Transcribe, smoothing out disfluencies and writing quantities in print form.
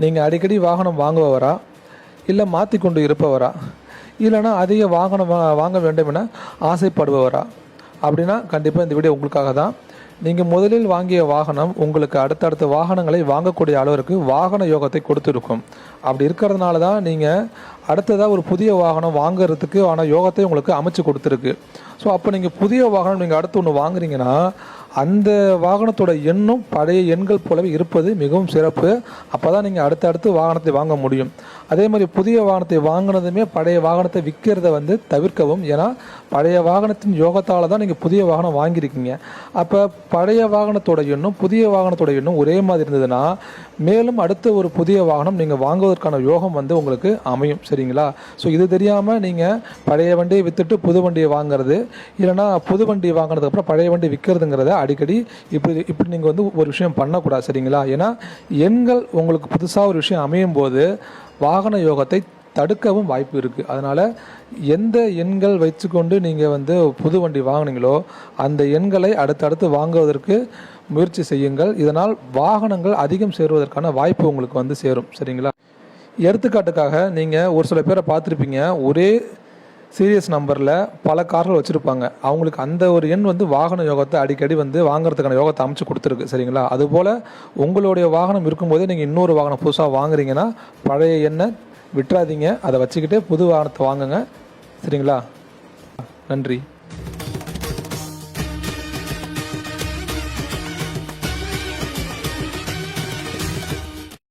நீங்கள் அடிக்கடி வாகனம் வாங்குபவரா, இல்லை மாற்றி கொண்டு இருப்பவரா, இல்லைனா அதிக வாகனம் வாங்க வேண்டும் என ஆசைப்படுபவரா அப்படின்னா கண்டிப்பாக இந்த வீடியோ உங்களுக்காக தான். நீங்கள் முதலில் வாங்கிய வாகனம் உங்களுக்கு அடுத்தடுத்த வாகனங்களை வாங்கக்கூடிய அளவிற்கு வாகன யோகத்தை கொடுத்துருக்கும். அப்படி இருக்கிறதுனால தான் நீங்கள் அடுத்ததாக ஒரு புதிய வாகனம் வாங்குறதுக்கு யோகத்தை உங்களுக்கு அமைச்சு கொடுத்துருக்கு. ஸோ அப்போ நீங்கள் புதிய வாகனம் நீங்கள் அடுத்து ஒன்று வாங்குறீங்கன்னா அந்த வாகனத்தோட எண்ணும் பழைய எண்கள் போலவே இருப்பது மிகவும் சிறப்பு. அப்போ தான் நீங்கள் அடுத்தடுத்து வாகனத்தை வாங்க முடியும். அதே மாதிரி புதிய வாகனத்தை வாங்கினதுமே பழைய வாகனத்தை விற்கிறத தவிர்க்கவும். ஏன்னா பழைய வாகனத்தின் யோகத்தால் தான் நீங்கள் புதிய வாகனம் வாங்கியிருக்கீங்க. அப்போ பழைய வாகனத்தோட எண்ணும் புதிய வாகனத்தோட எண்ணும் ஒரே மாதிரி இருந்ததுன்னா மேலும் அடுத்த ஒரு புதிய வாகனம் நீங்கள் வாங்குவதற்கான யோகம் உங்களுக்கு அமையும். சரிங்களா? ஸோ இது தெரியாமல் நீங்கள் பழைய வண்டியை விற்றுட்டு புது வண்டியை வாங்குறது, இல்லைனா புது வண்டி வாங்கினதுக்கப்புறம் பழைய வண்டி விற்கிறதுங்கிறத அடிக்கடி இப்படி நீங்கள் ஒரு விஷயம் பண்ணக்கூடாது. சரிங்களா? ஏன்னா எண்கள் உங்களுக்கு புதுசாக ஒரு விஷயம் அமையும் போது வாகன யோகத்தை தடுக்கவும் வாய்ப்பு இருக்குது. அதனால் எந்த எண்கள் வச்சுக்கொண்டு நீங்கள் புது வண்டி வாங்கினீங்களோ அந்த எண்களை அடுத்தடுத்து வாங்குவதற்கு முயற்சி செய்யுங்கள். இதனால் வாகனங்கள் அதிகம் சேருவதற்கான வாய்ப்பு உங்களுக்கு சேரும். சரிங்களா? எடுத்துக்காட்டுக்காக நீங்கள் ஒரு சில பேரை பார்த்துருப்பீங்க, ஒரே சீரியஸ் நம்பரில் பல கார்கள் வச்சுருப்பாங்க. அவங்களுக்கு அந்த ஒரு எண் வாகன யோகத்தை அடிக்கடி வாங்குறதுக்கான யோகத்தை அமைச்சு கொடுத்துருக்கு. சரிங்களா? அதுபோல் உங்களுடைய வாகனம் இருக்கும்போதே நீங்கள் இன்னொரு வாகனம் புதுசாக வாங்குறீங்கன்னா பழைய எண்ணை விட்டுறாதீங்க, அதை வச்சுக்கிட்டே புது வாகனத்தை வாங்குங்க. சரிங்களா? நன்றி.